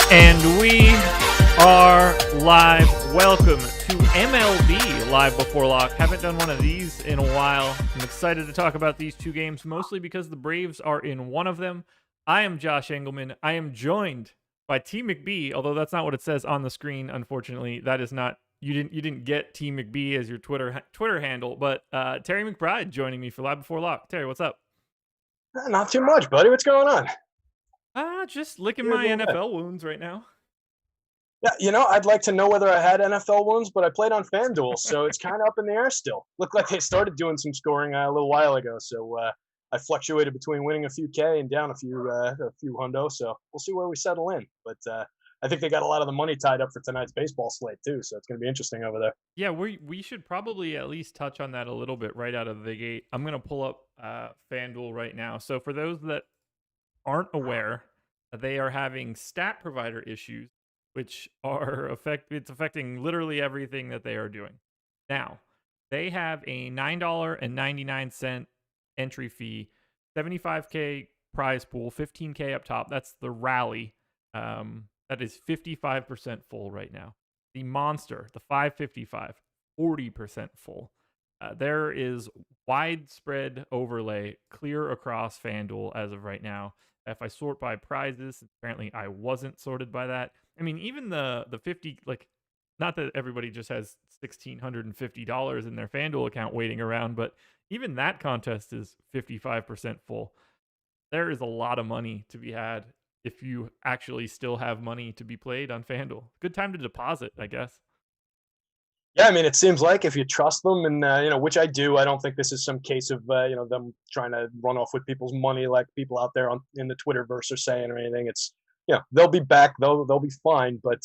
And we are live. Welcome to MLB Live Before Lock. Haven't done one of these in a while. I'm excited to talk about these two games, mostly because the Braves are in one of them. I am Josh Engleman. I am joined by T McB, although that's not what it says on the screen, unfortunately. That is not, you didn't get T McB as your Twitter handle, but Terry McBride joining me for Live Before Lock. Terry, what's up? Not too much, buddy. What's going on? Just licking my NFL wounds right now. Yeah, I'd like to know whether I had NFL wounds, but I played on FanDuel, so it's kind of up in the air still. Looked like they started doing some scoring a little while ago, so I fluctuated between winning a few K and down a few hundo. So we'll see where we settle in. But I think they got a lot of the money tied up for tonight's baseball slate too, so it's going to be interesting over there. Yeah, we should probably at least touch on that a little bit right out of the gate. I'm going to pull up FanDuel right now. So for those that aren't aware, they are having stat provider issues, which are affecting literally everything that they are doing. Now, they have a $9.99 entry fee, 75K prize pool, 15K up top. That's the rally. That is 55% full right now. The monster, the 555, 40% full. There is widespread overlay clear across FanDuel as of right now. If I sort by prizes, apparently I wasn't sorted by that. I mean, even the 50, like, not that everybody just has $1,650 in their FanDuel account waiting around, but even that contest is 55% full. There is a lot of money to be had if you actually still have money to be played on FanDuel. Good time to deposit, I guess. Yeah, I mean, it seems like if you trust them, and which I do, I don't think this is some case of them trying to run off with people's money like people out there in the Twitterverse are saying or anything. It's they'll be back, they'll be fine, but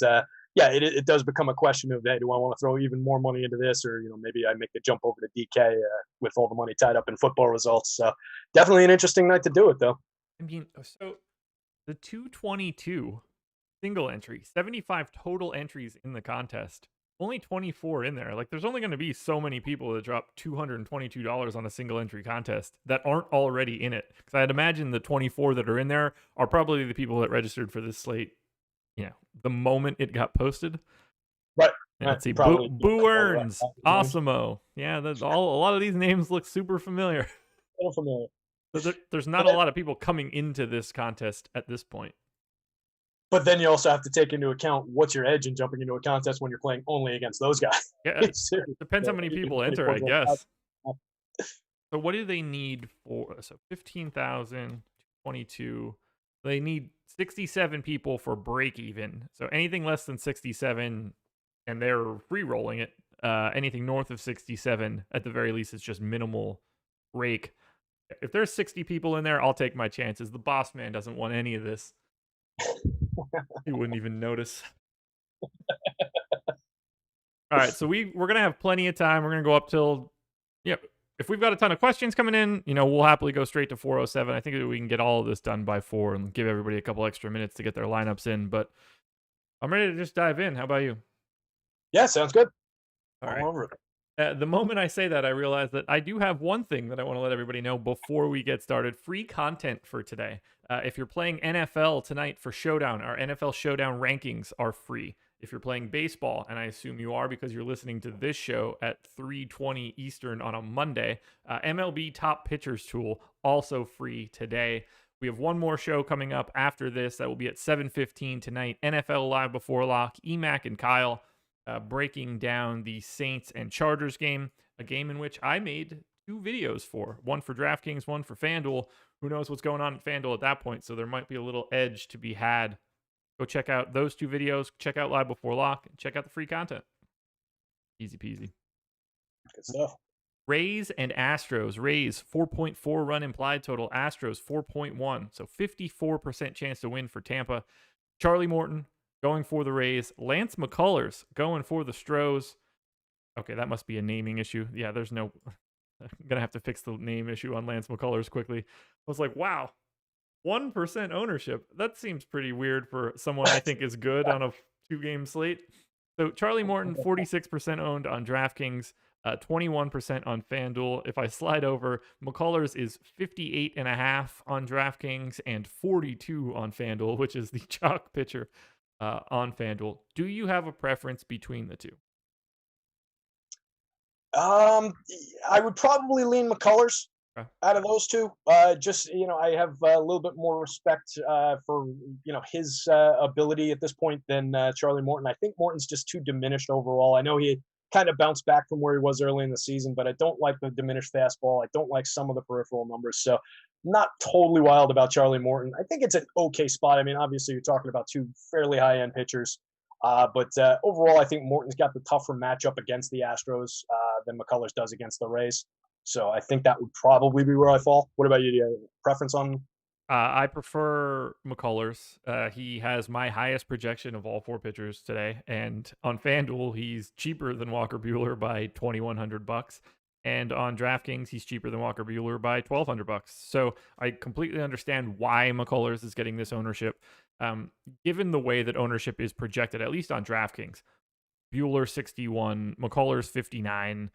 it does become a question of, hey, do I want to throw even more money into this, or maybe I make the jump over to DK with all the money tied up in football results. So definitely an interesting night to do it, though. I mean, so the 222 single entry, 75 total entries in the contest. Only 24 in there. Like, there's only going to be so many people that drop $222 on a single entry contest that aren't already in it. Because I'd imagine the 24 that are in there are probably the people that registered for this slate, the moment it got posted. Right. Let's see. Boo Earns, Awesemo. Yeah, a lot of these names look super familiar. So familiar. There's not a lot of people coming into this contest at this point. But then you also have to take into account what's your edge in jumping into a contest when you're playing only against those guys. Yeah, depends how many people enter, I guess. So what do they need for? So 15,000, 22. They need 67 people for break even. So anything less than 67, and they're free rolling it. Anything north of 67, at the very least, is just minimal rake. If there's 60 people in there, I'll take my chances. The boss man doesn't want any of this. He wouldn't even notice. All right, so we're gonna have plenty of time. We're gonna go up till if we've got a ton of questions coming in, we'll happily go straight to 4:07. I think that we can get all of this done by 4 and give everybody a couple extra minutes to get their lineups in. But I'm ready to just dive in. How about you? Yeah, sounds good. All right. Over it. The moment I say that, I realize that I do have one thing that I want to let everybody know before we get started. Free content for today. If you're playing NFL tonight for Showdown, our NFL Showdown rankings are free. If you're playing baseball, and I assume you are because you're listening to this show at 3:20 Eastern on a Monday, MLB Top Pitchers Tool, also free today. We have one more show coming up after this that will be at 7:15 tonight. NFL Live Before Lock, Emac and Kyle breaking down the Saints and Chargers game, a game in which I made 2 videos for. One for DraftKings, one for FanDuel. Who knows what's going on at FanDuel at that point, so there might be a little edge to be had. Go check out those 2 videos. Check out Live Before Lock. And check out the free content. Easy peasy. Good stuff. Rays and Astros. Rays, 4.4 run implied total. Astros, 4.1. So 54% chance to win for Tampa. Charlie Morton going for the Rays. Lance McCullers going for the Stros. Okay, that must be a naming issue. Yeah, there's no... I'm going to have to fix the name issue on Lance McCullers quickly. I was like, wow, 1% ownership. That seems pretty weird for someone I think is good on a 2-game slate. So Charlie Morton, 46% owned on DraftKings, 21% on FanDuel. If I slide over, McCullers is 58.5 on DraftKings and 42 on FanDuel, which is the chalk pitcher. on FanDuel. Do you have a preference between the two? I would probably lean McCullers Okay. out of those two. Just I have a little bit more respect for his ability at this point than Charlie Morton. I think Morton's just too diminished overall. I know he kind of bounced back from where he was early in the season, but I don't like the diminished fastball. I don't like some of the peripheral numbers. So not totally wild about Charlie Morton. I think it's an okay spot. I mean, obviously you're talking about two fairly high end pitchers. But overall, I think Morton's got the tougher matchup against the Astros than McCullers does against the Rays. So I think that would probably be where I fall. What about you? Do you have a preference on? I prefer McCullers. He has my highest projection of all 4 pitchers today, and on FanDuel, he's cheaper than Walker Buehler by $2,100, and on DraftKings, he's cheaper than Walker Buehler by $1,200. So I completely understand why McCullers is getting this ownership. Given the way that ownership is projected, at least on DraftKings, Buehler 61, McCullers 59.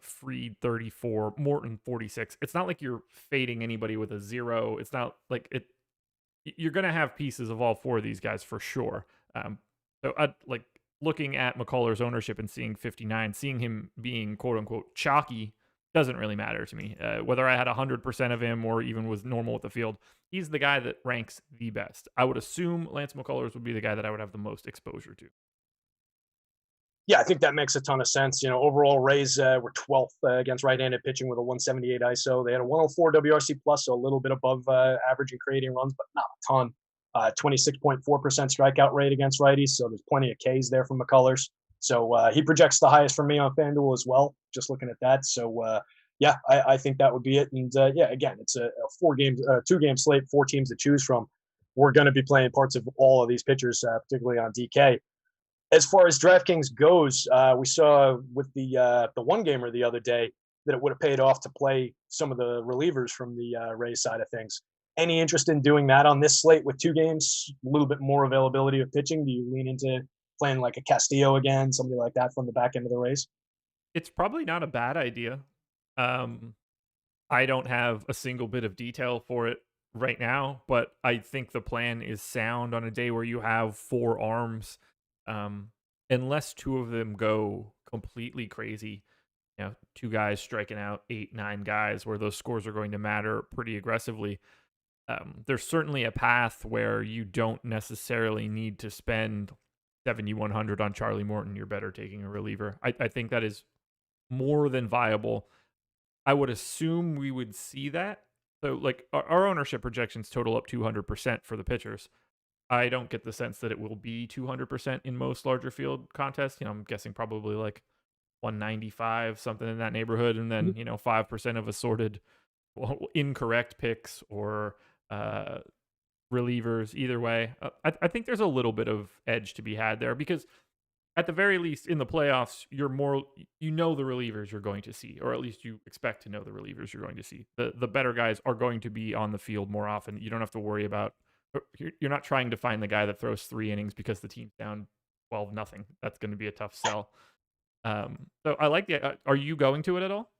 Freed 34, Morton 46. It's not like you're fading anybody with a 0. It's not like it. You're gonna have pieces of all 4 of these guys for sure. So like looking at McCullers' ownership and seeing 59, seeing him being quote unquote chalky doesn't really matter to me. Whether I had 100% of him or even was normal with the field, he's the guy that ranks the best. I would assume Lance McCullers would be the guy that I would have the most exposure to. Yeah, I think that makes a ton of sense. Overall, Rays were 12th against right-handed pitching with a 178 ISO. They had a 104 WRC plus, so a little bit above average in creating runs, but not a ton. 26.4% strikeout rate against righties, so there's plenty of Ks there from McCullers. So he projects the highest for me on FanDuel as well, just looking at that. So, yeah, I think that would be it. And, yeah, again, it's a 2-game slate, 4 teams to choose from. We're going to be playing parts of all of these pitchers, particularly on DK. As far as DraftKings goes, we saw with the one gamer the other day that it would have paid off to play some of the relievers from the Rays side of things. Any interest in doing that on this slate with 2 games, a little bit more availability of pitching? Do you lean into playing like a Castillo again, somebody like that from the back end of the Rays? It's probably not a bad idea. I don't have a single bit of detail for it right now, but I think the plan is sound on a day where you have 4 arms. Unless 2 of them go completely crazy, 2 guys striking out 8, 9 guys where those scores are going to matter pretty aggressively. There's certainly a path where you don't necessarily need to spend 7,100 on Charlie Morton. You're better taking a reliever. I think that is more than viable. I would assume we would see that. So, like, our ownership projections total up 200% for the pitchers. I don't get the sense that it will be 200% in most larger field contests. I'm guessing probably like 195, something in that neighborhood, and then 5% of assorted incorrect picks or relievers. Either way, I think there's a little bit of edge to be had there because at the very least in the playoffs, you're more the relievers you're going to see, or at least you expect to know the relievers you're going to see. The better guys are going to be on the field more often. You don't have to worry about. You're not trying to find the guy that throws 3 innings because the team's down 12-0. That's going to be a tough sell. So I like the. Are you going to it at all?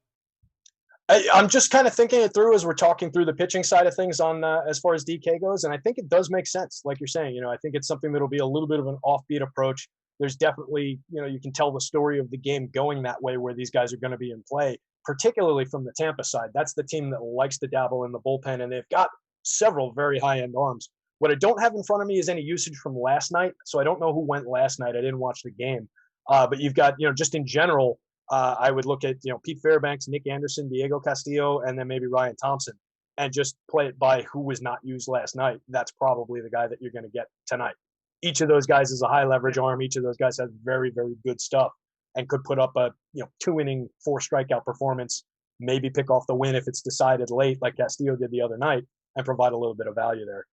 I'm just kind of thinking it through as we're talking through the pitching side of things on as far as DK goes, and I think it does make sense. Like you're saying, I think it's something that'll be a little bit of an offbeat approach. There's definitely, you can tell the story of the game going that way where these guys are going to be in play, particularly from the Tampa side. That's the team that likes to dabble in the bullpen, and they've got several very high-end arms. What I don't have in front of me is any usage from last night, so I don't know who went last night. I didn't watch the game. But you've got, just in general, I would look at, Pete Fairbanks, Nick Anderson, Diego Castillo, and then maybe Ryan Thompson, and just play it by who was not used last night. That's probably the guy that you're going to get tonight. Each of those guys is a high leverage arm. Each of those guys has very, very good stuff and could put up a 2-inning, 4 strikeout performance, maybe pick off the win if it's decided late like Castillo did the other night, and provide a little bit of value there.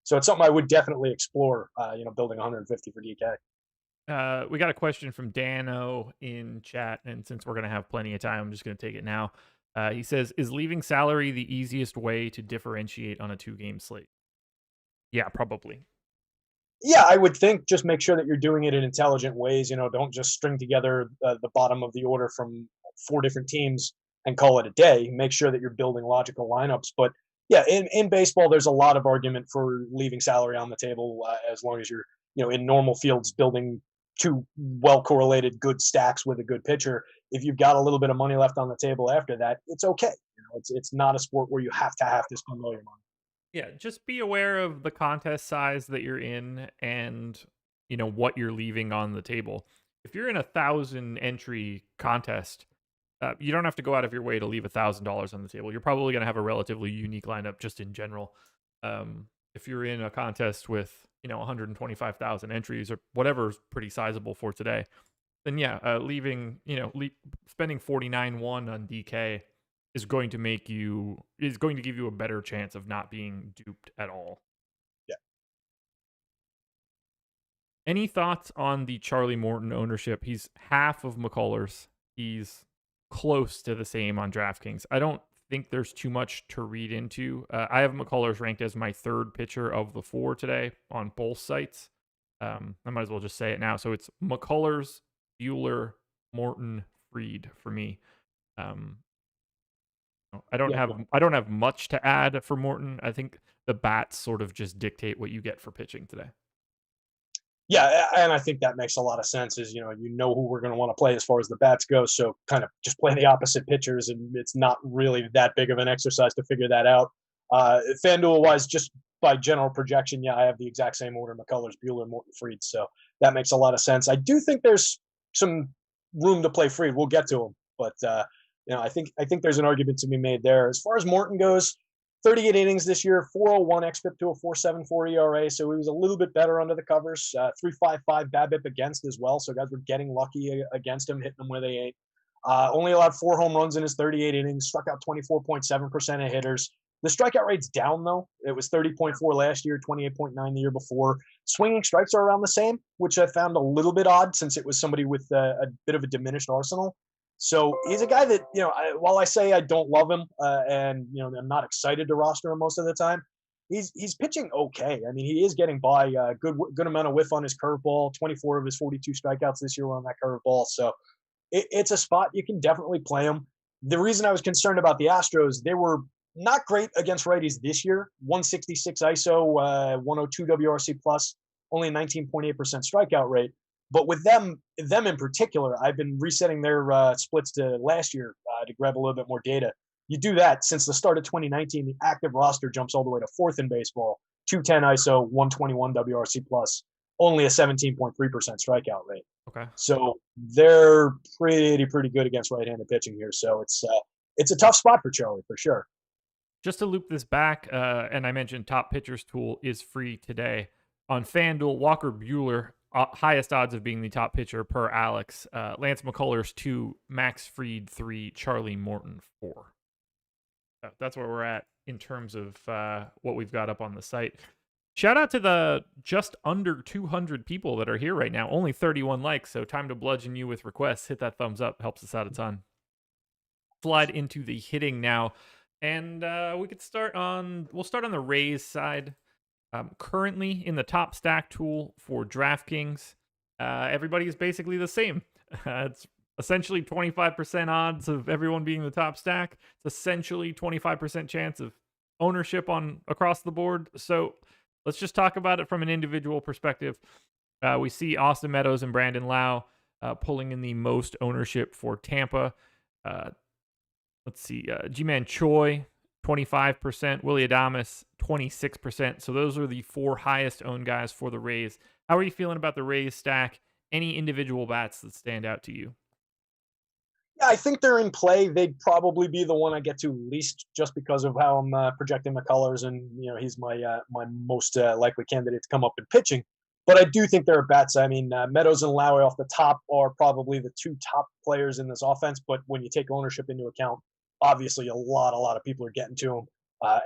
So it's something I would definitely explore, building 150 for DK. We got a question from Dano in chat, and since we're going to have plenty of time, I'm just going to take it now. He says, is leaving salary the easiest way to differentiate on a 2-game slate? Yeah, probably. Yeah, I would think just make sure that you're doing it in intelligent ways. Don't just string together the bottom of the order from 4 different teams and call it a day. Make sure that you're building logical lineups. But yeah, in baseball, there's a lot of argument for leaving salary on the table as long as you're in normal fields, building two well correlated good stacks with a good pitcher. If you've got a little bit of money left on the table after that, it's okay. It's not a sport where you have to spend all your money. Yeah, just be aware of the contest size that you're in and what you're leaving on the table. If you're in 1,000 entry contest, you don't have to go out of your way to leave $1,000 on the table. You're probably going to have a relatively unique lineup just in general. If you're in a contest with 125,000 entries or whatever's pretty sizable for today, then yeah, leaving spending 49.1 on DK is going to give you a better chance of not being duped at all. Yeah. Any thoughts on the Charlie Morton ownership? He's half of McCullers. He's close to the same on DraftKings. I don't think there's too much to read into. I have McCullers ranked as my third pitcher of the 4 today on both sites. I might as well just say it now. So it's McCullers, Buehler, Morton, Fried for me. I don't have much to add for Morton. I think the bats sort of just dictate what you get for pitching today. Yeah, and I think that makes a lot of sense. Is who we're going to want to play as far as the bats go. So kind of just play the opposite pitchers, and it's not really that big of an exercise to figure that out. FanDuel wise, just by general projection, yeah, I have the exact same order: McCullers, Buehler, Morton, Fried. So that makes a lot of sense. I do think there's some room to play Fried. We'll get to him, but I think there's an argument to be made there. As far as Morton goes, 38 innings this year, 401 xFIP to a 4.74 ERA, so he was a little bit better under the covers. 3.55 BABIP against as well, so guys were getting lucky against him, hitting them where they ain't. Only allowed 4 home runs in his 38 innings, struck out 24.7% of hitters. The strikeout rate's down, though. It was 30.4 last year, 28.9 the year before. Swinging strikes are around the same, which I found a little bit odd since it was somebody with a bit of a diminished arsenal. So he's a guy that, while I say I don't love him and, I'm not excited to roster him most of the time, he's pitching okay. I mean, he is getting by a good amount of whiff on his curveball. 24 of his 42 strikeouts this year were on that curveball. So it's a spot you can definitely play him. The reason I was concerned about the Astros, they were not great against righties this year. 166 ISO, 102 WRC plus, only a 19.8% strikeout rate. But with them in particular, I've been resetting their splits to last year to grab a little bit more data. You do that since the start of 2019, the active roster jumps all the way to 4th in baseball, 210 ISO, 121 WRC plus, only a 17.3% strikeout rate. Okay. So they're pretty good against right-handed pitching here. So it's a tough spot for Charlie for sure. Just to loop this back, and I mentioned Top Pitchers tool is free today on FanDuel. Walker Buehler, highest odds of being the top pitcher per Alex. Lance McCullers 2, Max Fried 3, Charlie Morton 4. So that's where we're at in terms of what we've got up on the site. Shout out to the just under 200 people that are here right now. Only 31 likes, so time to bludgeon you with requests. Hit that thumbs up, helps us out a ton. Slide into the hitting now, and we'll start on the Rays side. Currently in the top stack tool for DraftKings, everybody is basically the same. It's essentially 25% odds of everyone being the top stack. It's essentially 25% chance of ownership on across the board. So let's just talk about it from an individual perspective. We see Austin Meadows and Brandon Lau pulling in the most ownership for Tampa. Let's see, G-Man Choi, 25%, Willy Adames, 26%. So those are the 4 highest owned guys for the Rays. How are you feeling about the Rays stack? Any individual bats that stand out to you? Yeah, I think they're in play. They'd probably be the one I get to least just because of how I'm projecting McCullers, and he's my most likely candidate to come up in pitching. But I do think there are bats. I mean, Meadows and Lowry off the top are probably the 2 top players in this offense. But when you take ownership into account, obviously a lot of people are getting to him.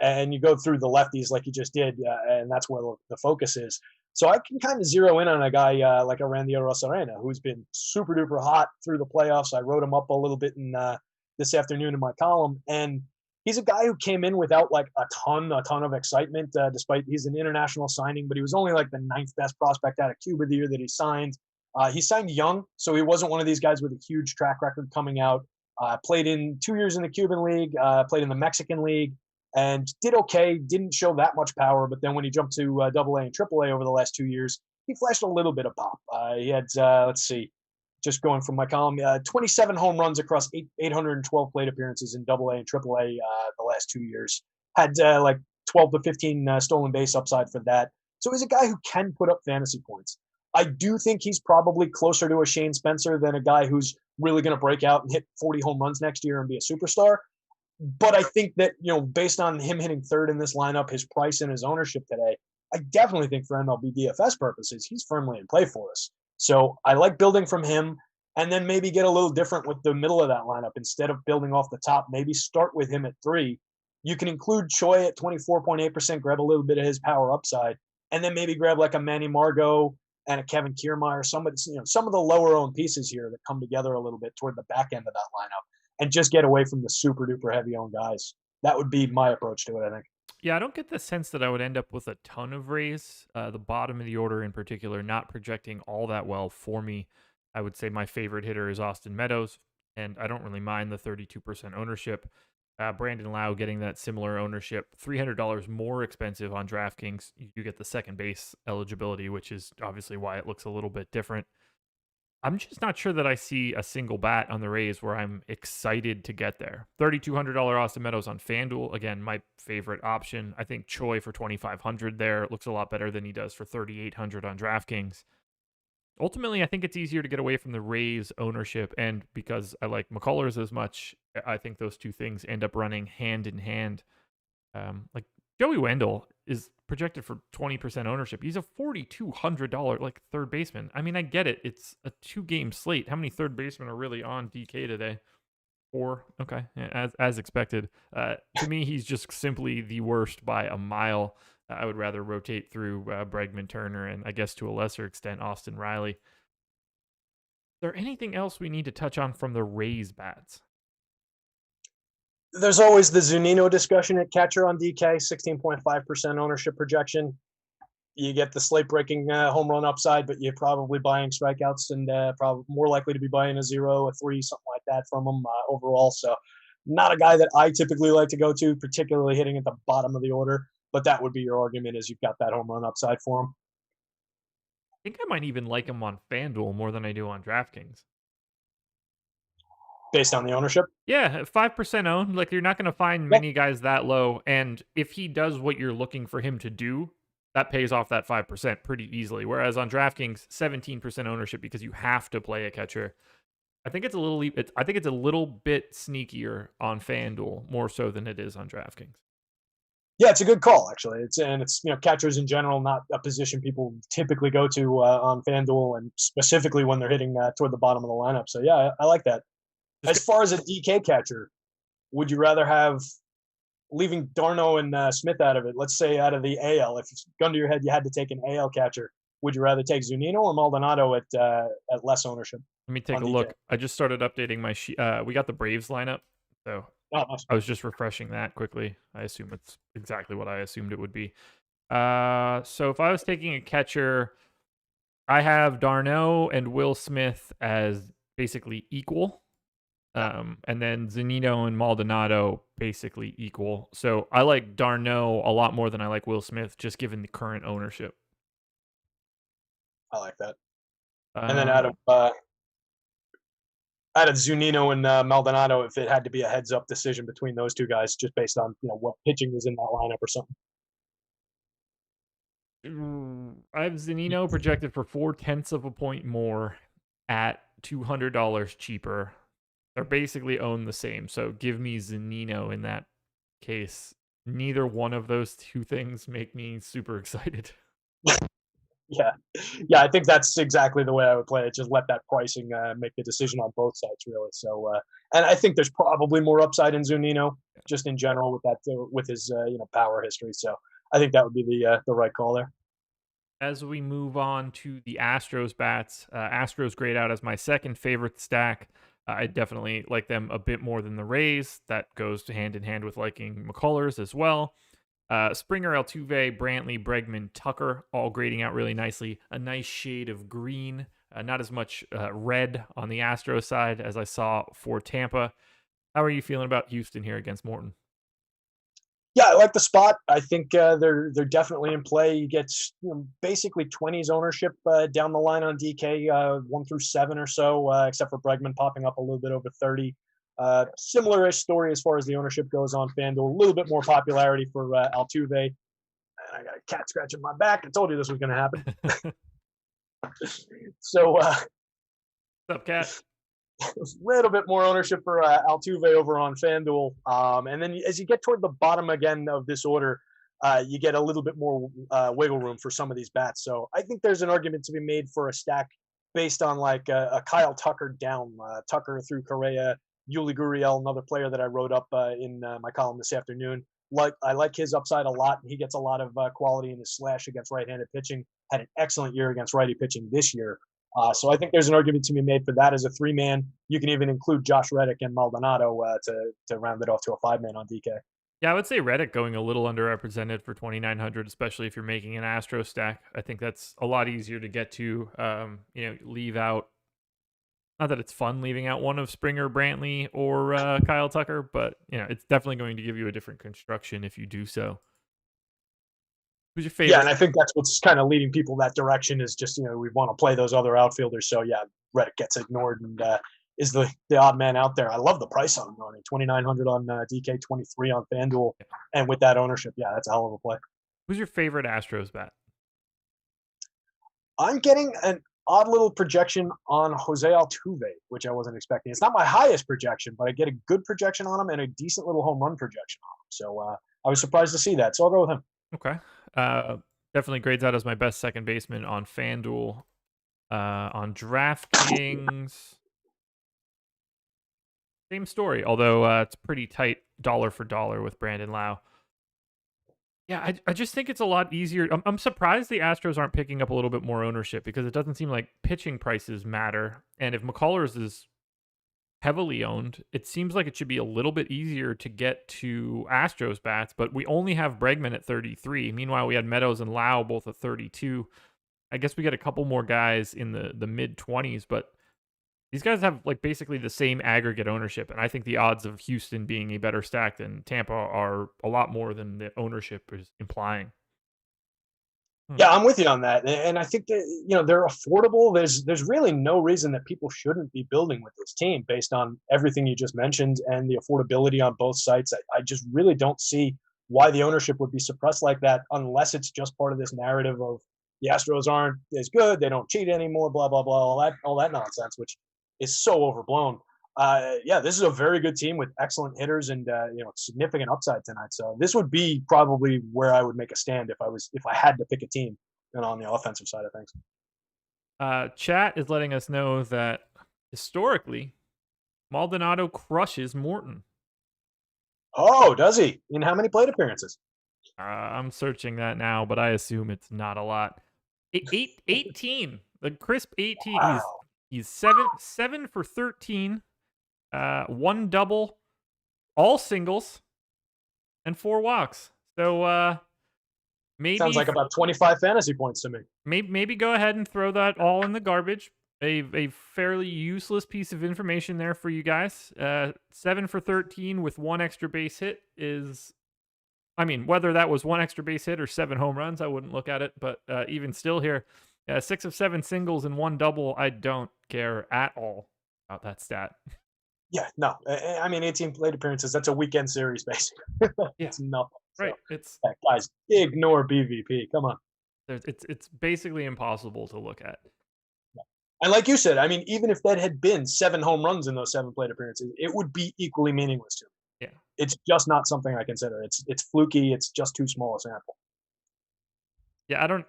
And you go through the lefties like you just did, and that's where the focus is. So I can kind of zero in on a guy like Randy Arozarena, who's been super duper hot through the playoffs. I wrote him up a little bit in this afternoon in my column, and he's a guy who came in without like a ton of excitement, despite he's an international signing, but he was only like the 9th best prospect out of Cuba the year that he signed. He signed young, so he wasn't one of these guys with a huge track record coming out. Played in 2 years in the Cuban League, played in the Mexican League, and did okay. Didn't show that much power, but then when he jumped to AA and AAA over the last 2 years, he flashed a little bit of pop. He had, let's see, just going from my column, 27 home runs across 812 plate appearances in AA and AAA the last 2 years. Had like 12 to 15 stolen base upside for that. So he's a guy who can put up fantasy points. I do think he's probably closer to a Shane Spencer than a guy who's really going to break out and hit 40 home runs next year and be a superstar. But I think that, based on him hitting third in this lineup, his price and his ownership today, I definitely think for MLB DFS purposes, he's firmly in play for us. So I like building from him and then maybe get a little different with the middle of that lineup. Instead of building off the top, maybe start with him at 3. You can include Choi at 24.8%, grab a little bit of his power upside, and then maybe grab like a Manny Margot and a Kevin Kiermaier, some of the lower owned pieces here that come together a little bit toward the back end of that lineup, and just get away from the super duper heavy owned guys. That would be my approach to it, I think. Yeah, I don't get the sense that I would end up with a ton of Rays. The bottom of the order in particular, not projecting all that well for me. I would say my favorite hitter is Austin Meadows, and I don't really mind the 32% ownership. Brandon Lau getting that similar ownership, $300 more expensive on DraftKings. You get the second base eligibility, which is obviously why it looks a little bit different. I'm just not sure that I see a single bat on the Rays where I'm excited to get there. $3,200 Austin Meadows on FanDuel, again, my favorite option. I think Choi for $2,500 there looks a lot better than he does for $3,800 on DraftKings. Ultimately, I think it's easier to get away from the Rays ownership, and because I like McCullers as much, I think those two things end up running hand in hand. Like Joey Wendell is projected for 20% ownership. He's a $4,200 like third baseman. I mean, I get it. It's a 2-game slate. How many third basemen are really on DK today? 4. Okay, yeah, as expected. To me, he's just simply the worst by a mile. I would rather rotate through Bregman, Turner, and I guess to a lesser extent, Austin Riley. Is there anything else we need to touch on from the Rays bats? There's always the Zunino discussion at catcher on DK, 16.5% ownership projection. You get the slate-breaking home run upside, but you're probably buying strikeouts and probably more likely to be buying a 0, a 3, something like that from him overall. So not a guy that I typically like to go to, particularly hitting at the bottom of the order. But that would be your argument, is you've got that home run upside for him. I think I might even like him on FanDuel more than I do on DraftKings. Based on the ownership? Yeah, 5% owned. Like, you're not going to find many guys that low. And if he does what you're looking for him to do, that pays off that 5% pretty easily. Whereas on DraftKings, 17% ownership because you have to play a catcher. I think it's a little bit sneakier on FanDuel more so than it is on DraftKings. Yeah, it's a good call, actually. It's catchers in general, not a position people typically go to on FanDuel, and specifically when they're hitting toward the bottom of the lineup. So yeah, I like that. As far as a DK catcher, would you rather have, leaving Darno and Smith out of it, let's say out of the AL, if gun to your head you had to take an AL catcher, would you rather take Zunino or Maldonado at less ownership? Let me take a look. I just started updating my sheet. We got the Braves lineup, so nice. I was just refreshing that quickly. I assume it's exactly what I assumed it would be. So if I was taking a catcher, I have Darno and Will Smith as basically equal. And then Zunino and Maldonado basically equal. So I like Darno a lot more than I like Will Smith, just given the current ownership. I like that. And then out of Zunino and Maldonado, if it had to be a heads-up decision between those two guys, just based on what pitching was in that lineup or something. I have Zunino projected for 0.4 of a point more at $200 cheaper. They're basically owned the same, so give me Zunino in that case. Neither one of those two things make me super excited. Yeah, I think that's exactly the way I would play it. Just let that pricing make the decision on both sides, really. So, and I think there's probably more upside in Zunino, just in general with his power history. So, I think that would be the right call there. As we move on to the Astros bats, Astros grayed out as my second favorite stack. I definitely like them a bit more than the Rays. That goes hand in hand with liking McCullers as well. Springer, Altuve, Brantley, Bregman, Tucker, all grading out really nicely. A nice shade of green, not as much red on the Astros side as I saw for Tampa. How are you feeling about Houston here against Morton? Yeah, I like the spot. I think they're definitely in play. You get basically 20s ownership down the line on DK, 1 through 7 or so, except for Bregman popping up a little bit over 30. Similar-ish story as far as the ownership goes on FanDuel. A little bit more popularity for Altuve. And I got a cat scratching my back. I told you this was going to happen. So What's up, cat? a little bit more ownership for Altuve over on FanDuel. And then as you get toward the bottom again of this order, you get a little bit more wiggle room for some of these bats. So I think there's an argument to be made for a stack based on like a Kyle Tucker down, Tucker through Correa, Yuli Gurriel, another player that I wrote up in my column this afternoon. I like his upside a lot. He gets a lot of quality in his slash against right-handed pitching. Had an excellent year against righty pitching this year. So I think there's an argument to be made for that as a 3-man. You can even include Josh Reddick and Maldonado to round it off to a 5-man on DK. Yeah, I would say Reddick going a little underrepresented for 2,900, especially if you're making an Astro stack. I think that's a lot easier to get to. Leave out. Not that it's fun leaving out one of Springer, Brantley, or Kyle Tucker, but it's definitely going to give you a different construction if you do so. Who's your favorite? Yeah, and I think that's what's kind of leading people that direction is just, we want to play those other outfielders. So, yeah, Reddick gets ignored and is the odd man out there. I love the price on him, running 2,900 on DK, 23 on FanDuel. And with that ownership, yeah, that's a hell of a play. Who's your favorite Astros bat? I'm getting an odd little projection on Jose Altuve, which I wasn't expecting. It's not my highest projection, but I get a good projection on him and a decent little home run projection on him. So I was surprised to see that. So I'll go with him. Okay. Definitely grades out as my best second baseman on FanDuel. On DraftKings, same story, although it's pretty tight dollar for dollar with Brandon Lau. Yeah, I just think it's a lot easier. I'm surprised the Astros aren't picking up a little bit more ownership because it doesn't seem like pitching prices matter. And if McCullers is heavily owned, it seems like it should be a little bit easier to get to Astros bats, but we only have Bregman at 33. Meanwhile, we had Meadows and Lau both at 32. I guess we get a couple more guys in the mid 20s, but these guys have like basically the same aggregate ownership, and I think the odds of Houston being a better stack than Tampa are a lot more than the ownership is implying. Yeah, I'm with you on that, and I think that they're affordable. There's really no reason that people shouldn't be building with this team based on everything you just mentioned and the affordability on both sites. I just really don't see why the ownership would be suppressed like that unless it's just part of this narrative of the Astros aren't as good, they don't cheat anymore, blah blah blah, all that nonsense, which is so overblown. Yeah, this is a very good team with excellent hitters and significant upside tonight. So this would be probably where I would make a stand if I had to pick a team on the offensive side of things. Chat is letting us know that historically, Maldonado crushes Morton. Oh, does he? In how many plate appearances? I'm searching that now, but I assume it's not a lot. 18. The crisp 18. Wow. He's 7 for 13. 1 double, all singles, and 4 walks. So maybe sounds like about 25 fantasy points to me. Maybe go ahead and throw that all in the garbage. A fairly useless piece of information there for you guys. 7 for 13 with 1 extra base hit is, whether that was 1 extra base hit or 7 home runs, I wouldn't look at it. But even still here, 6 of 7 singles and 1 double, I don't care at all about that stat. Yeah, no. 18 plate appearances, that's a weekend series, basically. It's nothing. Right. So, guys, ignore BVP. Come on. It's basically impossible to look at. And like you said, even if that had been 7 home runs in those 7 plate appearances, it would be equally meaningless to me. Yeah. It's just not something I consider. It's fluky. It's just too small a sample. Yeah, I don't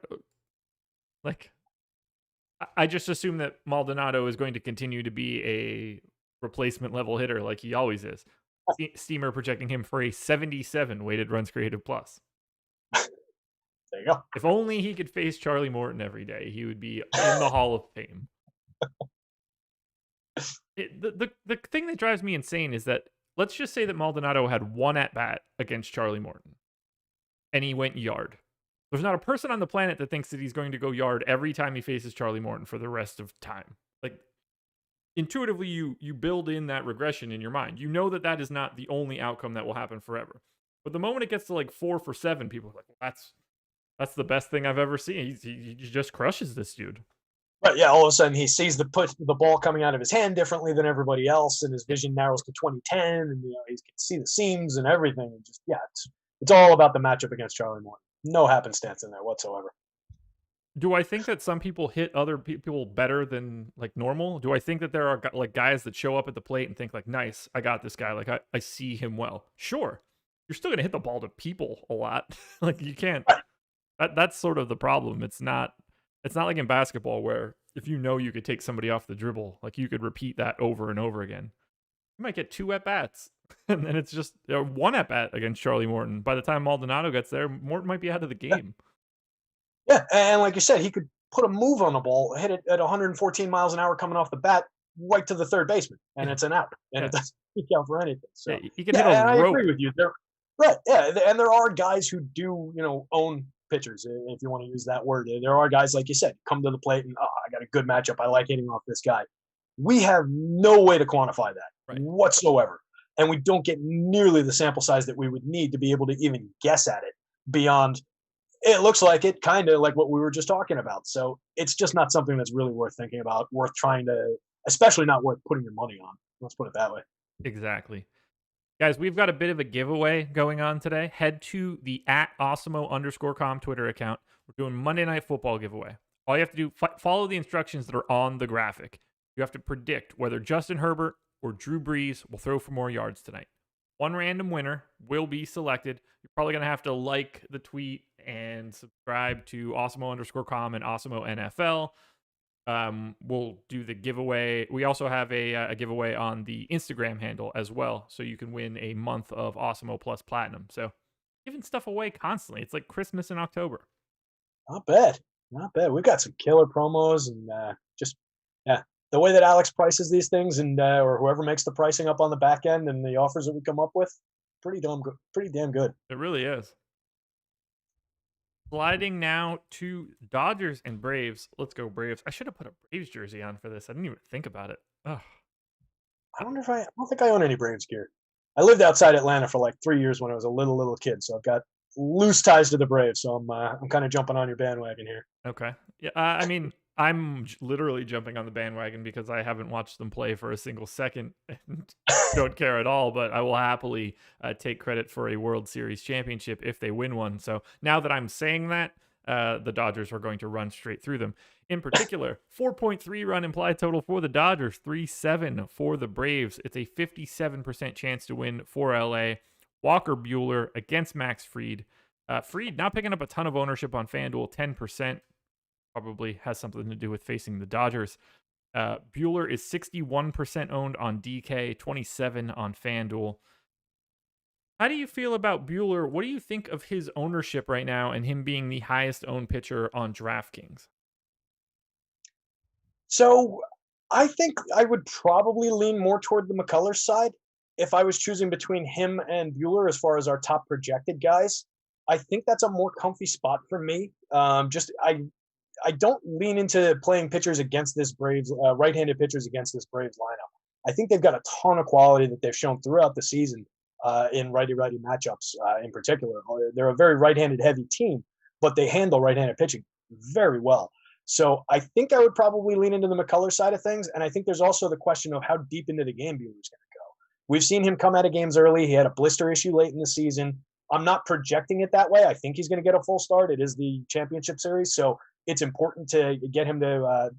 I just assume that Maldonado is going to continue to be a replacement level hitter like he always is. Steamer projecting him for a 77 weighted runs created plus. There you go. If only he could face Charlie Morton every day, he would be in the Hall of Fame. The thing that drives me insane is that let's just say that Maldonado had 1 at-bat against Charlie Morton, and he went yard. There's not a person on the planet that thinks that he's going to go yard every time he faces Charlie Morton for the rest of time. Like, intuitively, you build in that regression in your mind. You know that is not the only outcome that will happen forever. But the moment it gets to like 4 for 7, people are like, well, that's the best thing I've ever seen. He just crushes this dude. But yeah, all of a sudden he sees the ball coming out of his hand differently than everybody else, and his vision narrows to 2010, and he can see the seams and everything. And just it's all about the matchup against Charlie Morton. No happenstance in there whatsoever. Do I think that some people hit other people better than like normal? Do I think that there are like guys that show up at the plate and think like, nice, I got this guy. Like I see him well. Sure, you're still gonna hit the ball to people a lot. Like you can't. That's sort of the problem. It's not like in basketball where if you could take somebody off the dribble, like you could repeat that over and over again. You might get 2 at bats, and then it's just 1 at bat against Charlie Morton. By the time Maldonado gets there, Morton might be out of the game. Yeah, and like you said, he could put a move on the ball, hit it at 114 miles an hour coming off the bat, right to the third baseman, and it's an out, and it doesn't count for anything. So he can hit a rope. I agree with you. Right, yeah, and there are guys who do own pitchers, if you want to use that word. There are guys, like you said, come to the plate and I got a good matchup. I like hitting off this guy. We have no way to quantify that whatsoever, and we don't get nearly the sample size that we would need to be able to even guess at it beyond. It looks like it, kind of like what we were just talking about. So it's just not something that's really worth thinking about, worth trying to, especially not worth putting your money on. Let's put it that way. Exactly. Guys, we've got a bit of a giveaway going on today. Head to the @Awesemo_com Twitter account. We're doing Monday Night Football giveaway. All you have to do, follow the instructions that are on the graphic. You have to predict whether Justin Herbert or Drew Brees will throw for more yards tonight. One random winner will be selected. You're probably going to have to like the tweet and subscribe to Awesemo_com and Awesemo NFL. We'll do the giveaway. We also have a giveaway on the Instagram handle as well, so you can win a month of Awesemo Plus Platinum. So giving stuff away constantly. It's like Christmas in October. Not bad. We've got some killer promos and the way that Alex prices these things and or whoever makes the pricing up on the back end and the offers that we come up with, pretty damn good. It really is. Sliding now to Dodgers and Braves. Let's go Braves. I should have put a Braves jersey on for this. I didn't even think about it. Ugh. I don't think I own any Braves gear. I lived outside Atlanta for like 3 years when I was a little kid, so I've got loose ties to the Braves. So I'm kind of jumping on your bandwagon here. Okay. Yeah. I mean, I'm literally jumping on the bandwagon because I haven't watched them play for a single second and don't care at all, but I will happily take credit for a World Series championship if they win one. So now that I'm saying that, the Dodgers are going to run straight through them. In particular, 4.3 run implied total for the Dodgers, 3.7 for the Braves. It's a 57% chance to win for LA. Walker Buehler against Max Fried. Fried not picking up a ton of ownership on FanDuel, 10%. Probably has something to do with facing the Dodgers. Buehler is 61% owned on DK, 27 on FanDuel. How do you feel about Buehler? What do you think of his ownership right now and him being the highest owned pitcher on DraftKings? So I think I would probably lean more toward the McCullers side if I was choosing between him and Buehler as far as our top projected guys. I think that's a more comfy spot for me. I don't lean into playing pitchers against this Braves, right-handed pitchers against this Braves lineup. I think they've got a ton of quality that they've shown throughout the season in righty-righty matchups in particular. They're a very right-handed heavy team, but they handle right-handed pitching very well. So I think I would probably lean into the McCullers side of things, and I think there's also the question of how deep into the game Buehler's going to go. We've seen him come out of games early. He had a blister issue late in the season. I'm not projecting it that way. I think he's going to get a full start. It is the championship series, so it's important to get him to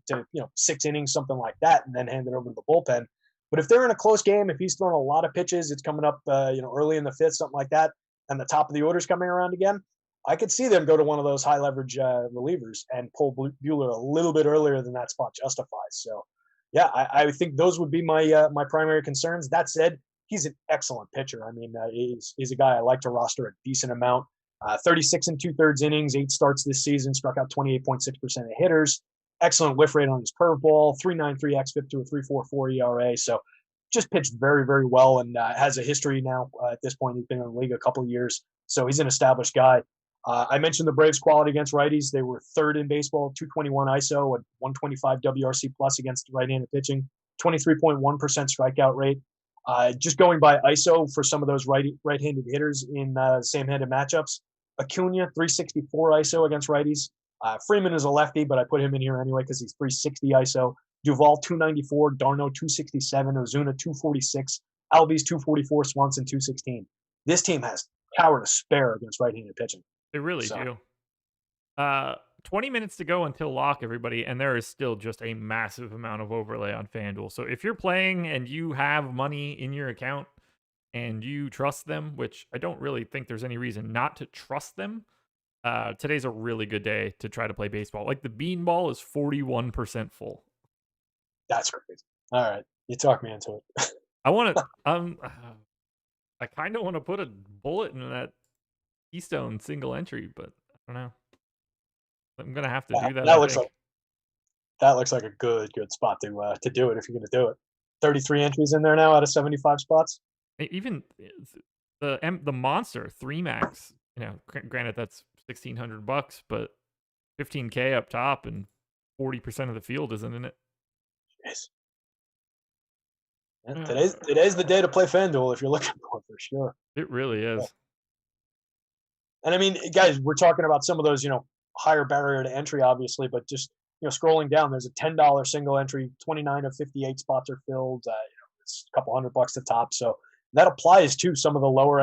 6 innings, something like that, and then hand it over to the bullpen. But if they're in a close game, if he's throwing a lot of pitches, it's coming up early in the fifth, something like that, and the top of the order's coming around again, I could see them go to one of those high leverage relievers and pull Buehler a little bit earlier than that spot justifies. So, yeah, I think those would be my primary concerns. That said, he's an excellent pitcher. I mean, he's a guy I like to roster a decent amount. 36 and 2/3 innings, 8 starts this season, struck out 28.6% of hitters. Excellent whiff rate on his curveball, 3.93 xFIP to a 3.44 ERA. So just pitched very, very well and has a history now. At this point, he's been in the league a couple of years, so he's an established guy. I mentioned the Braves' quality against righties. They were third in baseball, 221 ISO, and 125 WRC plus against right-handed pitching, 23.1% strikeout rate. Just going by ISO for some of those right-handed hitters in same-handed matchups. Acuna, 364 ISO against righties. Freeman is a lefty, but I put him in here anyway because he's 360 ISO. Duvall, 294. Darno, 267. Ozuna, 246. Albies, 244. Swanson, 216. This team has power to spare against right-handed pitching. They really do. 20 minutes to go until lock, everybody, and there is still just a massive amount of overlay on FanDuel. So if you're playing and you have money in your account and you trust them, which I don't really think there's any reason not to trust them, today's a really good day to try to play baseball. Like the bean ball is 41% full. That's crazy. All right, you talk me into it. I want to. I kind of want to put a bullet in that Keystone single entry, but I don't know. I'm gonna have to do that. That looks like a good spot to do it if you're gonna do it. 33 entries in there now out of 75 spots. Even the monster 3 max. Granted that's $1,600, but $15K up top and 40% of the field isn't in it. Yes. Yeah, today's the day to play FanDuel if you're looking for sure. It really is. Yeah. And I mean, guys, we're talking about some of those, higher barrier to entry, obviously, but just scrolling down, there's a $10 single entry, 29 of 58 spots are filled. It's a couple $100 to top, so that applies to some of the lower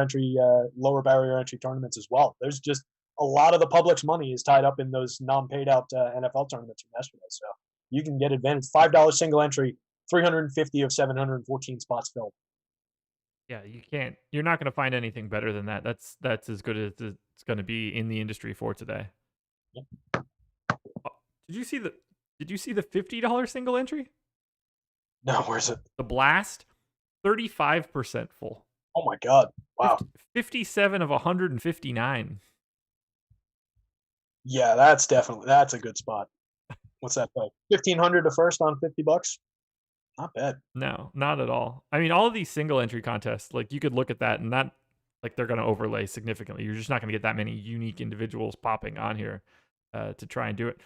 barrier entry tournaments as well. There's just a lot of the public's money is tied up in those non-paid out NFL tournaments from yesterday, so you can get advantage. $5 single entry, 350 of 714 spots filled. Yeah, you're not going to find anything better than that. That's as good as it's going to be in the industry for today. Yep. Did you see the $50 single entry? No, where's it? The Blast, 35% full. Oh my god! Wow. 57 of 159. Yeah, that's a good spot. What's that pay? $1,500 to first on $50. Not bad. No, not at all. I mean, all of these single entry contests, like you could look at that and that, like they're going to overlay significantly. You're just not going to get that many unique individuals popping on here to try and do it.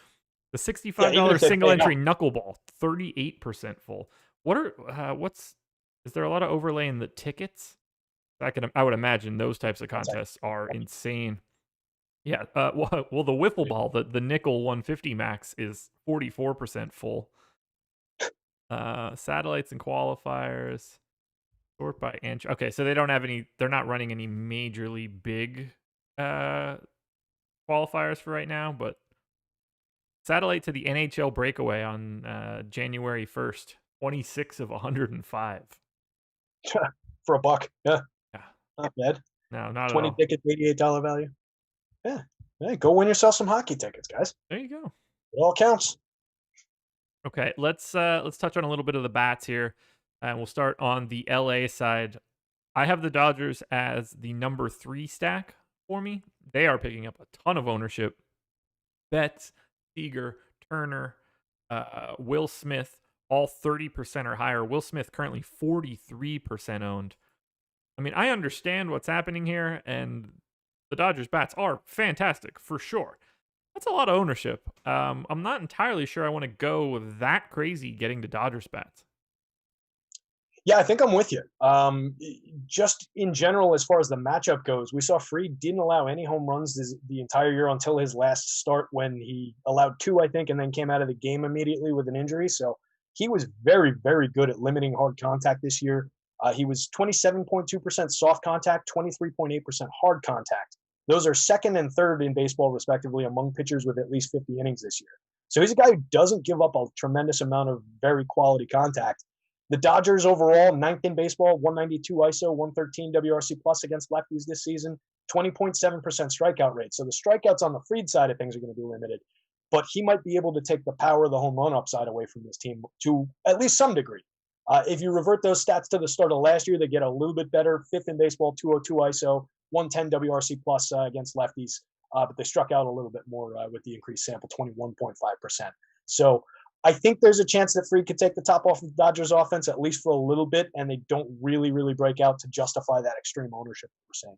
The $65 single entry knuckleball, 38% full. Is there a lot of overlay in the tickets? I would imagine those types of contests are insane. Yeah. Well, the wiffle ball, the nickel 150 max is 44% full. Satellites and qualifiers sort by inch. Okay, so they're not running any majorly big qualifiers for right now, but satellite to the NHL breakaway on January 1st, 26 of 105. For $1. Yeah. Not bad. No, not 20 at all. tickets, $88 value. Yeah. Hey, go win yourself some hockey tickets, guys. There you go. It all counts. Okay, let's touch on a little bit of the bats here, and we'll start on the LA side. I have the Dodgers as the number 3 stack for me. They are picking up a ton of ownership. Betts, Seager, Turner, Will Smith, all 30% or higher. Will Smith currently 43% owned. I mean, I understand what's happening here, and the Dodgers bats are fantastic for sure. That's a lot of ownership. I'm not entirely sure I want to go that crazy getting to Dodgers bats. Yeah, I think I'm with you. Just in general, as far as the matchup goes, we saw Fried didn't allow any home runs the entire year until his last start when he allowed 2, I think, and then came out of the game immediately with an injury. So he was very, very good at limiting hard contact this year. He was 27.2% soft contact, 23.8% hard contact. Those are second and third in baseball, respectively, among pitchers with at least 50 innings this year. So he's a guy who doesn't give up a tremendous amount of very quality contact. The Dodgers overall, 9th in baseball, 192 ISO, 113 WRC plus against lefties this season, 20.7% strikeout rate. So the strikeouts on the Fried side of things are going to be limited, but he might be able to take the power of the home run upside away from this team to at least some degree. If you revert those stats to the start of last year, they get a little bit better. 5th in baseball, 202 ISO, 110 WRC plus against lefties, but they struck out a little bit more with the increased sample, 21.5%. So I think there's a chance that Fried could take the top off of the Dodgers offense, at least for a little bit, and they don't really, really break out to justify that extreme ownership we're saying.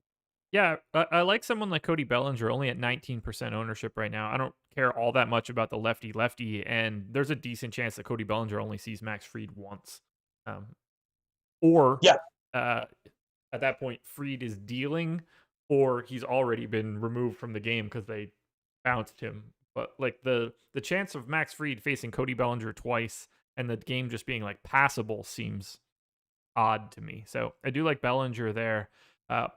Yeah, I like someone like Cody Bellinger, only at 19% ownership right now. I don't care all that much about the lefty, and there's a decent chance that Cody Bellinger only sees Max Fried once. or Yeah. At that point, Fried is dealing, or he's already been removed from the game because they bounced him. But like the chance of Max Fried facing Cody Bellinger twice and the game just being like passable seems odd to me. So I do like Bellinger there.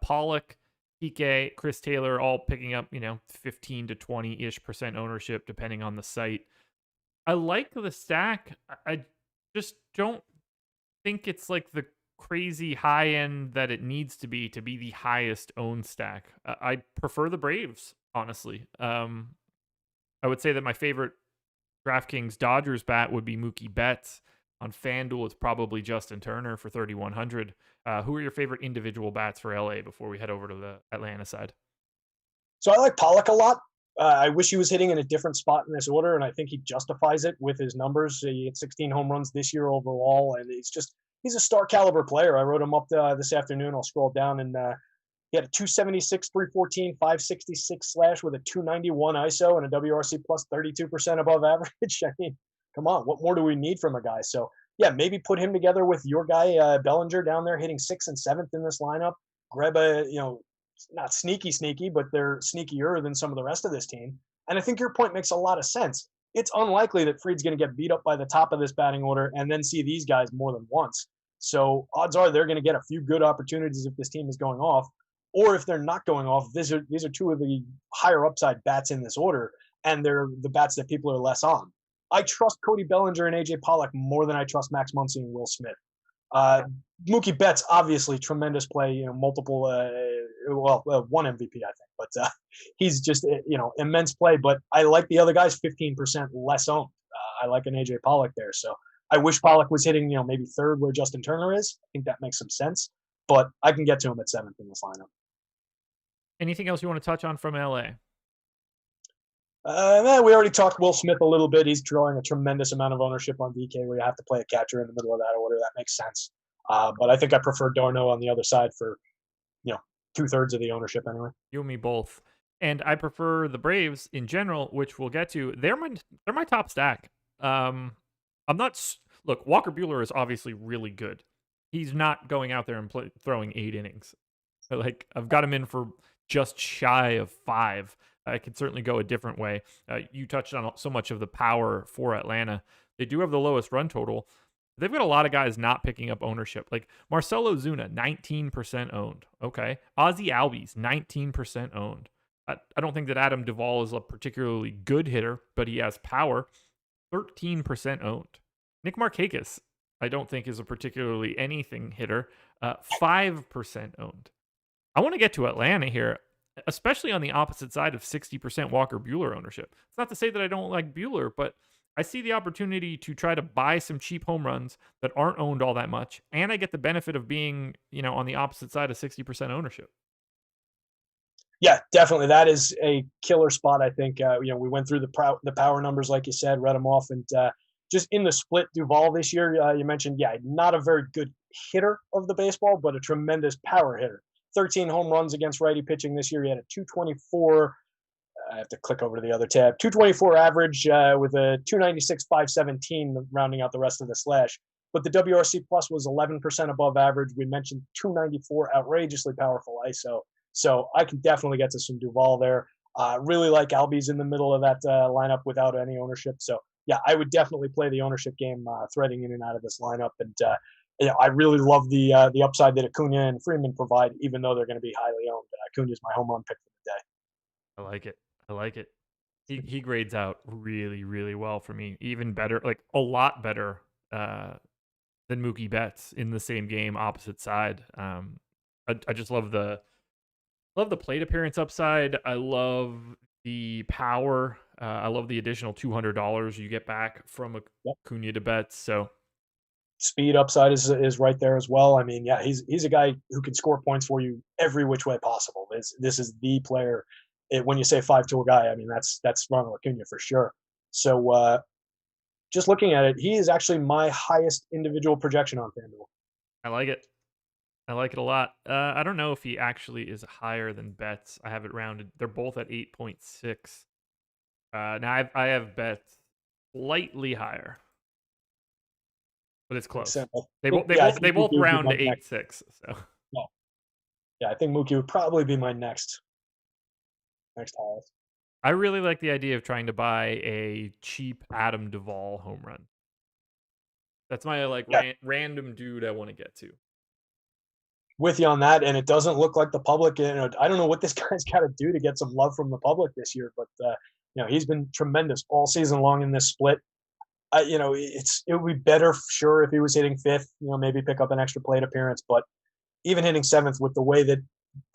Pollock, Piqué, Chris Taylor, all picking up 15 to 20% ownership depending on the site. I like the stack. I just don't think it's like the crazy high end that it needs to be the highest owned stack. I prefer the Braves, honestly. I would say that my favorite DraftKings Dodgers bat would be Mookie Betts. On FanDuel, it's probably Justin Turner for 3,100. Who are your favorite individual bats for LA before we head over to the Atlanta side? So I like Pollock a lot. I wish he was hitting in a different spot in this order, and I think he justifies it with his numbers. He had 16 home runs this year overall, and he's a star caliber player. I wrote him up this afternoon. I'll scroll down, and he had a 276, 314, 566 slash with a 291 ISO and a WRC plus 32% above average. I mean, come on, what more do we need from a guy? So yeah, maybe put him together with your guy Bellinger down there hitting 6th and 7th in this lineup. Grab a not sneaky, but they're sneakier than some of the rest of this team. And I think your point makes a lot of sense. It's unlikely that Fried's going to get beat up by the top of this batting order and then see these guys more than once. So odds are they're going to get a few good opportunities if this team is going off. Or if they're not going off, these are two of the higher upside bats in this order, and they're the bats that people are less on. I trust Cody Bellinger and AJ Pollock more than I trust Max Muncy and Will Smith. Mookie Betts, obviously, tremendous play, multiple, one MVP, I think, but he's just, immense play. But I like the other guys 15% less owned. I like an AJ Pollock there. So I wish Pollock was hitting, maybe third where Justin Turner is. I think that makes some sense, but I can get to him at 7th in this lineup. Anything else you want to touch on from LA? We already talked Will Smith a little bit. He's drawing a tremendous amount of ownership on DK where you have to play a catcher in the middle of that order. That makes sense. But I think I prefer Darno on the other side for, 2/3 of the ownership anyway. You and me both. And I prefer the Braves in general, which we'll get to. They're my top stack. I'm not look. Walker Buehler is obviously really good. He's not going out there and throwing 8 innings. Like I've got him in for just shy of 5. I could certainly go a different way. You touched on so much of the power for Atlanta. They do have the lowest run total. They've got a lot of guys not picking up ownership. Like Marcell Ozuna, 19% owned. Okay. Ozzie Albies, 19% owned. I don't think that Adam Duvall is a particularly good hitter, but he has power. 13% owned. Nick Markakis, I don't think is a particularly anything hitter. 5% owned. I want to get to Atlanta here, especially on the opposite side of 60% Walker Buehler ownership. It's not to say that I don't like Buehler, but I see the opportunity to try to buy some cheap home runs that aren't owned all that much, and I get the benefit of being, on the opposite side of 60% ownership. Yeah, definitely. That is a killer spot, I think. We went through the power numbers, like you said, read them off, and just in the split Duvall this year, you mentioned, not a very good hitter of the baseball, but a tremendous power hitter. 13 home runs against righty pitching this year. He had a 224. I have to click over to the other tab. 224 average with a 296, 517 rounding out the rest of the slash. But the WRC plus was 11% above average. We mentioned 294 outrageously powerful ISO. So I can definitely get to some Duvall there. Really like Albies in the middle of that lineup without any ownership. So yeah, I would definitely play the ownership game threading in and out of this lineup. And I really love the upside that Acuna and Freeman provide, even though they're going to be highly owned. Acuna is my home run pick for the day. I like it. He grades out really, really well for me. Even better, like a lot better than Mookie Betts in the same game, opposite side. I just love the plate appearance upside. I love the power. I love the additional $200 you get back from Acuna to Betts. So speed upside is right there as well. I mean, yeah, he's a guy who can score points for you every which way possible. This is the player. When you say 5-tool guy, I mean that's Ronald Acuna for sure. So just looking at it, he is actually my highest individual projection on FanDuel. I like it. I like it a lot. I don't know if he actually is higher than Betts. I have it rounded. They're both at 8.6. Now I have Betts slightly higher. but it's close. So, They I think both Mookie would be round my to next. 8-6. So Yeah, I think Mookie would probably be my next highest. I really like the idea of trying to buy a cheap Adam Duvall home run. That's my Yeah, random dude I want to get to. with you on that, and it doesn't look like the public. I don't know what this guy's got to do to get some love from the public this year, but he's been tremendous all season long in this split. It would be better, sure, if he was hitting fifth. Maybe pick up an extra plate appearance, but even hitting seventh with the way that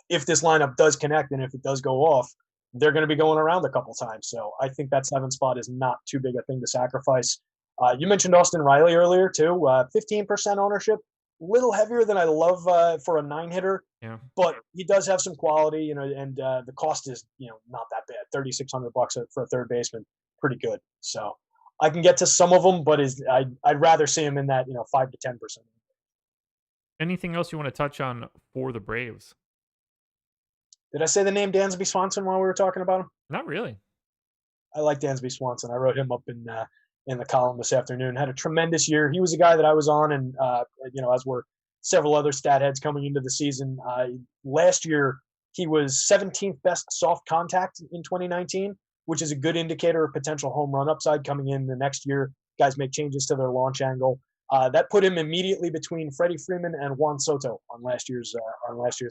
if this lineup does connect and if it does go off, they're going to be going around a couple times. So I think that seventh spot is not too big a thing to sacrifice. You mentioned Austin Riley earlier too. 15% ownership, a little heavier than I love for a 9-hitter. Yeah, but he does have some quality, and the cost is not that bad. $3,600 for a third baseman, pretty good. So I can get to some of them, but I'd rather see him in that 5 to 10%. anything else you want to touch on for the Braves? Did I say the name Dansby Swanson while we were talking about him? Not really. I like Dansby Swanson. I wrote him up in the column this afternoon. Had a tremendous year. He was a guy that I was on, and as were several other stat heads coming into the season. Last year, he was 17th best soft contact in 2019, which is a good indicator of potential home run upside coming in the next year. Guys make changes to their launch angle. That put him immediately between Freddie Freeman and Juan Soto on last year's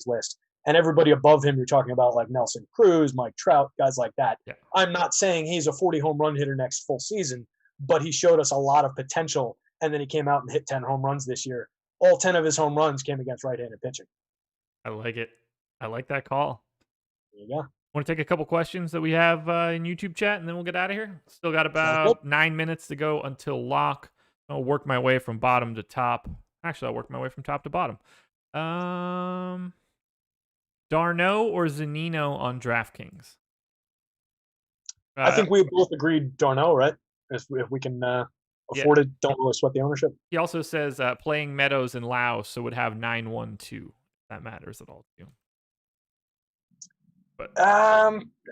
list. And everybody above him, you're talking about like Nelson Cruz, Mike Trout, guys like that. Yeah. I'm not saying he's a 40 home run hitter next full season, but he showed us a lot of potential. And then he came out and hit 10 home runs this year. All 10 of his home runs came against right-handed pitching. I like it. I like that call. There you go. Want to take a couple questions that we have in YouTube chat, and then we'll get out of here? Still got about 9 minutes to go until lock. I'll work my way from bottom to top. Actually, I'll work my way from top to bottom. Darno or Zunino on DraftKings? I think we both agreed Darno, right? If we can afford it, don't really sweat the ownership. He also says playing Meadows in Laos, so would have 9-1-2. That matters at all to you. But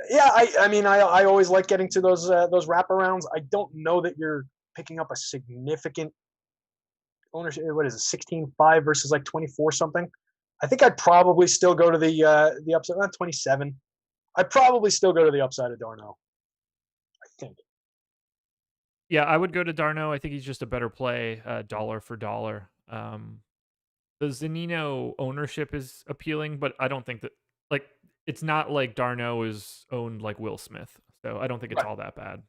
yeah, I always like getting to those wraparounds. I don't know that you're picking up a significant ownership. What is it, 16-5 versus like 24 something? I think I'd probably still go to the upside. Not 27. I'd probably still go to the upside of Darno. I think. Yeah, I would go to Darno. I think he's just a better play, dollar for dollar. The Zunino ownership is appealing, but I don't think that it's not like Darno is owned like Will Smith, so I don't think it's all that bad.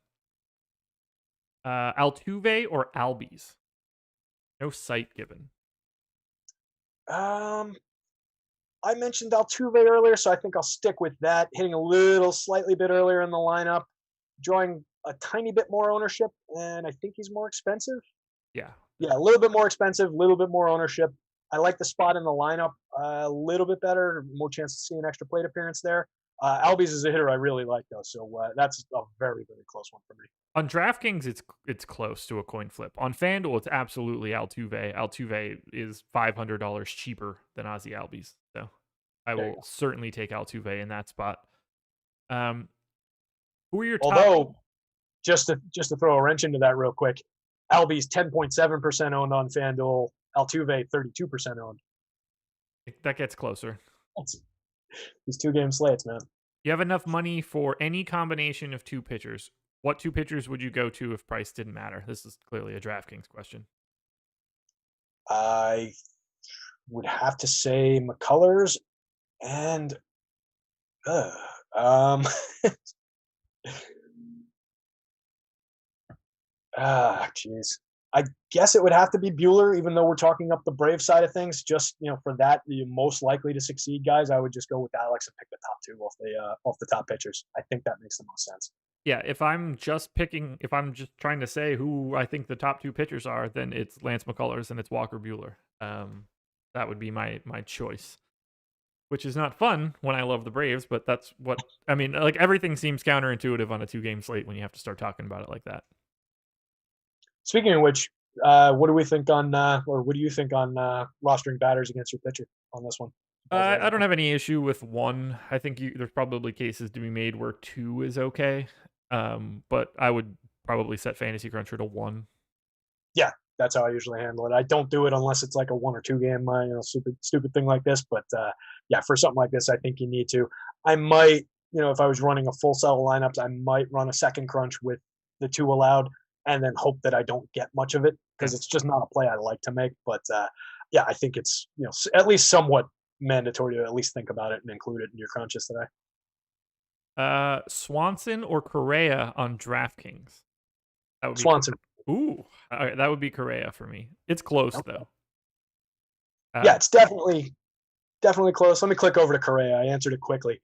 Altuve or Albies? No site given. I mentioned Altuve earlier, so I think I'll stick with that. Hitting a slightly bit earlier in the lineup, drawing a tiny bit more ownership, and I think he's more expensive. Yeah, a little bit more expensive, a little bit more ownership. I like the spot in the lineup a little bit better, more chance to see an extra plate appearance there. Albies is a hitter I really like, though, so that's a very, very close one for me. On DraftKings, it's close to a coin flip. On FanDuel, it's absolutely Altuve. Altuve is $500 cheaper than Ozzy Albies, so I will certainly take Altuve in that spot. Who are your top? Although, just to throw a wrench into that real quick, Albies 10.7% owned on FanDuel, Altuve 32% owned. That gets closer. These 2-game slates, man. You have enough money for any combination of two pitchers. What two pitchers would you go to if price didn't matter? This is clearly a DraftKings question. I would have to say McCullers and jeez. I guess it would have to be Buehler, even though we're talking up the Brave side of things. Just for that, the most likely to succeed guys, I would just go with Alex and pick the top two off the top pitchers. I think that makes the most sense. Yeah, if I'm just trying to say who I think the top two pitchers are, then it's Lance McCullers and it's Walker Buehler. That would be my choice, which is not fun when I love the Braves, but that's what I mean. Like everything seems counterintuitive on a 2-game slate when you have to start talking about it like that. Speaking of which, what do we think on, or what do you think on rostering batters against your pitcher on this one? I don't have any issue with one. I think there's probably cases to be made where 2 is okay. But I would probably set Fantasy Cruncher to 1. Yeah, that's how I usually handle it. I don't do it unless it's like a 1 or 2 game, stupid thing like this. But yeah, for something like this, I think you need to. I might, if I was running a full set of lineups, I might run a second crunch with the 2 allowed, and then hope that I don't get much of it because it's just not a play I like to make. But yeah, I think it's at least somewhat mandatory to at least think about it and include it in your crunches today. Swanson or Correa on DraftKings? That would be Swanson. Ooh, that would be Correa for me. It's close though. Yeah, it's definitely close. Let me click over to Correa. I answered it quickly.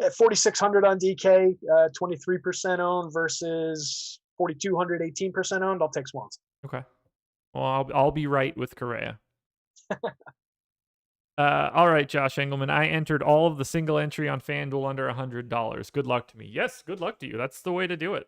At 4,600 on DK, 23% owned versus 4,200, 18% owned. I'll take Swanson. Okay. Well, I'll be right with Correa. All right, Josh Engleman. I entered all of the single entry on FanDuel under $100. Good luck to me. Yes, good luck to you. That's the way to do it.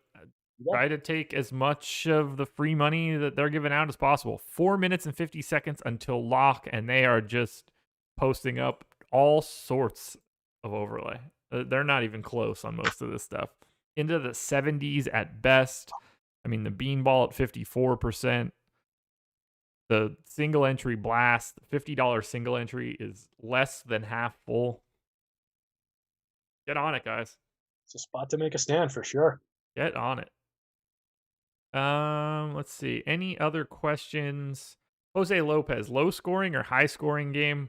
Try to take as much of the free money that they're giving out as possible. 4 minutes and 50 seconds until lock, and they are just posting up all sorts of overlay. They're not even close on most of this stuff. Into the 70s at best. I mean, the beanball at 54%. The single entry blast, $50 single entry is less than half full. Get on it, guys. It's a spot to make a stand for sure. Get on it. Let's see. Any other questions? Jose Lopez, low scoring or high scoring game?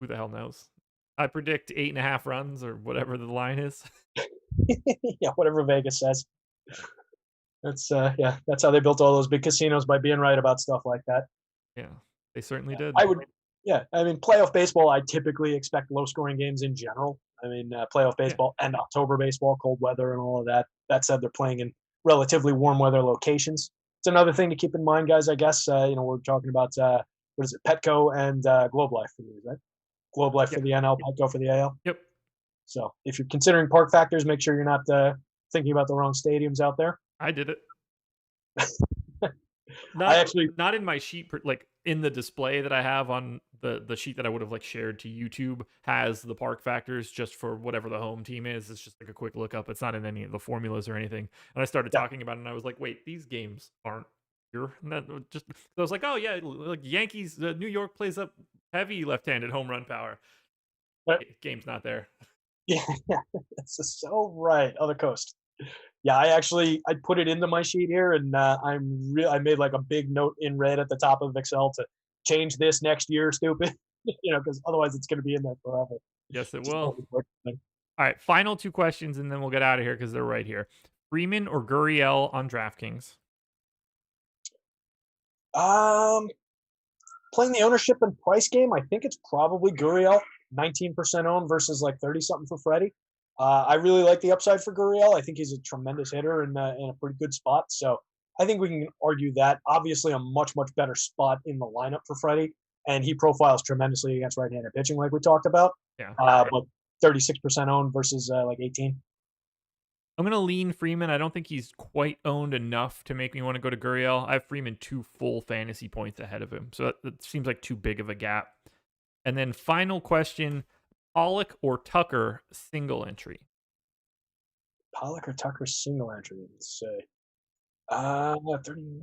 Who the hell knows? I predict 8.5 runs or whatever the line is. Yeah, whatever Vegas says. That's that's how they built all those big casinos, by being right about stuff like that. Yeah, they certainly did. I mean, playoff baseball, I typically expect low scoring games in general. I mean, playoff baseball and October baseball, cold weather and all of that. That said, they're playing in relatively warm weather locations. It's another thing to keep in mind, guys, I guess. We're talking about, what is it, Petco and Globe Life for these, right? Globe Life for the NL, Petco for the AL. Yep. So if you're considering park factors, make sure you're not thinking about the wrong stadiums out there. I did it. Not in my sheet, like in the display that I have on the sheet that I would have like shared to YouTube has the park factors just for whatever the home team is. It's just like a quick look up. It's not in any of the formulas or anything. And I started talking about it, and I was like, wait, these games aren't here. And that just I was like, oh yeah, like Yankees, New York plays up heavy left-handed home run power. Game's not there. Yeah, that's so right. Other coast. Yeah, I put it into my sheet here, and I made like a big note in red at the top of Excel to change this next year, stupid. Because otherwise it's going to be in there forever. Yes, it will. All right, final 2 questions, and then we'll get out of here because they're right here. Freeman or Gurriel on DraftKings? Playing the ownership and price game, I think it's probably Gurriel. 19% owned versus like 30-something for Freddie. I really like the upside for Gurriel. I think he's a tremendous hitter in a pretty good spot. So I think we can argue that. Obviously, a much, much better spot in the lineup for Freddie, and he profiles tremendously against right-handed pitching like we talked about. Yeah. But 36% owned versus like 18. I'm going to lean Freeman. I don't think he's quite owned enough to make me want to go to Gurriel. I have Freeman 2 full fantasy points ahead of him. So that seems like too big of a gap. And then final question, Pollock or Tucker single entry? Pollock or Tucker single entry, let's say. 30.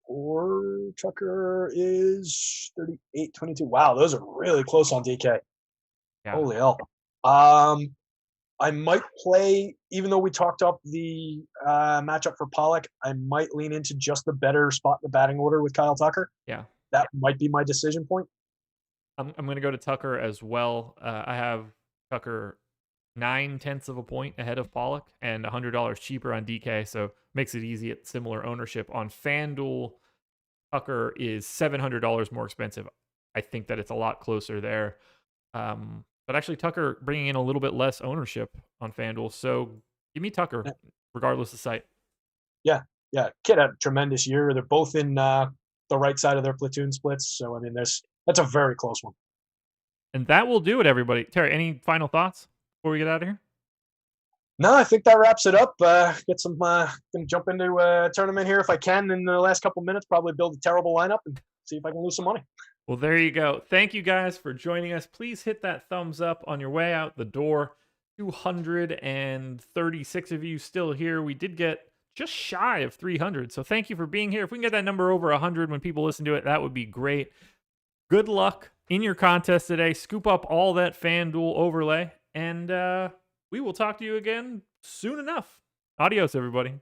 Or Tucker is 38-22. Wow, those are really close on DK. Yeah. Holy hell. I might play, even though we talked up the matchup for Pollock, I might lean into just the better spot in the batting order with Kyle Tucker. Yeah. That might be my decision point. I'm going to go to Tucker as well. I have Tucker 0.9 of a point ahead of Pollock and $100 cheaper on DK, so makes it easy at similar ownership. On FanDuel, Tucker is $700 more expensive. I think that it's a lot closer there. But actually, Tucker bringing in a little bit less ownership on FanDuel, so give me Tucker, regardless of site. Yeah. Kid had a tremendous year. They're both in the right side of their platoon splits, so I mean, that's a very close one. And that will do it, everybody. Terry, any final thoughts before we get out of here? No, I think that wraps it up. Gonna jump into a tournament here if I can in the last couple minutes. Probably build a terrible lineup and see if I can lose some money. Well, there you go. Thank you guys for joining us. Please hit that thumbs up on your way out the door. 236 of you still here. We did get just shy of 300. So thank you for being here. If we can get that number over 100 when people listen to it, that would be great. Good luck in your contest today. Scoop up all that FanDuel overlay, and we will talk to you again soon enough. Adios, everybody.